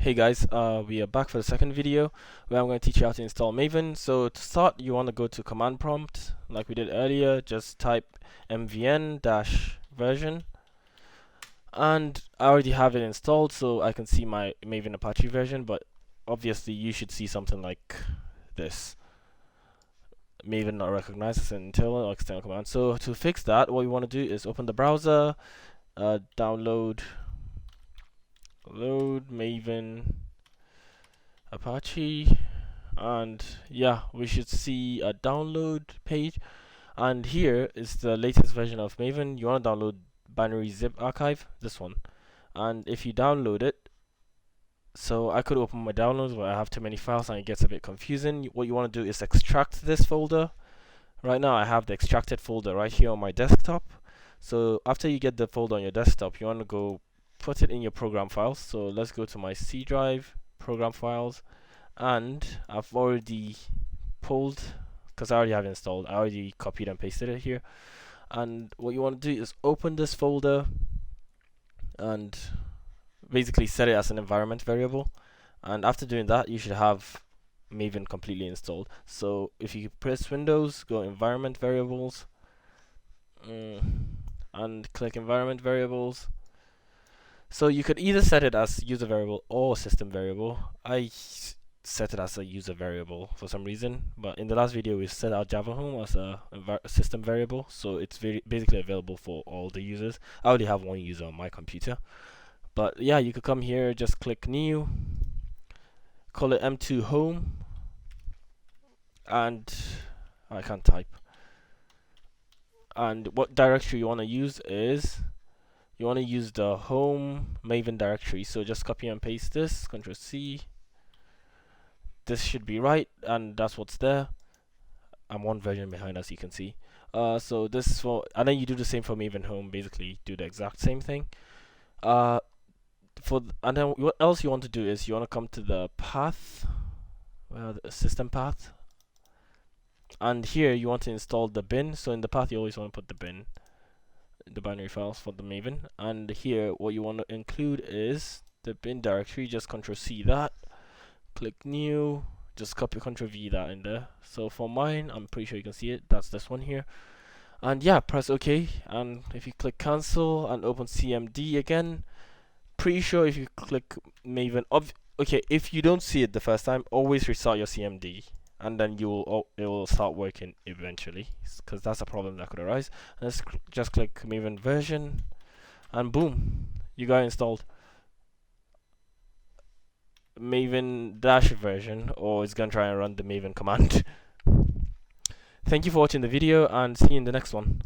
Hey guys, we are back for the second video where I'm going to teach you how to install Maven. So to start, you want to go to command prompt like we did earlier. Just type mvn-version, and I already have it installed, so I can see my Maven Apache version. But obviously, you should see something like this: Maven not recognized as an internal or external command. So to fix that, what we want to do is open the browser, download, load Maven Apache, and yeah, we should see a download page, and here is the latest version of Maven. You want to download binary zip archive, this one, and if you download it, so I could open my downloads but I have too many files and it gets a bit confusing. What you want to do is extract this folder. Right now I have the extracted folder right here on my desktop. So after you get the folder on your desktop, you want to go put it in your program files. So let's go to my C drive, program files, and I've already pulled, because I already have it installed, I already copied and pasted it here. And what you want to do is open this folder and basically set it as an environment variable, and after doing that you should have Maven completely installed. So if you press Windows, go environment variables, and click environment variables. So you could either set it as user variable or system variable. I set it as a user variable for some reason, but in the last video we set our Java home as a system variable, so it's basically available for all the users. I already have one user on my computer, but yeah, you could come here, just click new, call it m2 home, and I can't type. And what directory you want to use is, you want to use the home Maven directory. So just copy and paste this, Ctrl C. This should be right, and that's what's there. I'm one version behind, as you can see. So this is for, and then you do the same for Maven home. Basically, do the exact same thing. And then what else you want to do is you want to come to the path, the system path, and here you want to install the bin. So in the path, you always want to put the bin, the binary files for the Maven, and here what you want to include is the bin directory. Just Ctrl C that, click new, just copy Ctrl V that in there. So for mine, I'm pretty sure you can see it, that's this one here. And yeah, press OK, and if you click cancel and open CMD again, pretty sure if you click Maven, okay, if you don't see it the first time, always restart your CMD, and then it will start working eventually, because that's a problem that could arise. And let's just click Maven version, and boom, you got installed Maven dash version, or it's gonna try and run the Maven command. Thank you for watching the video, and see you in the next one.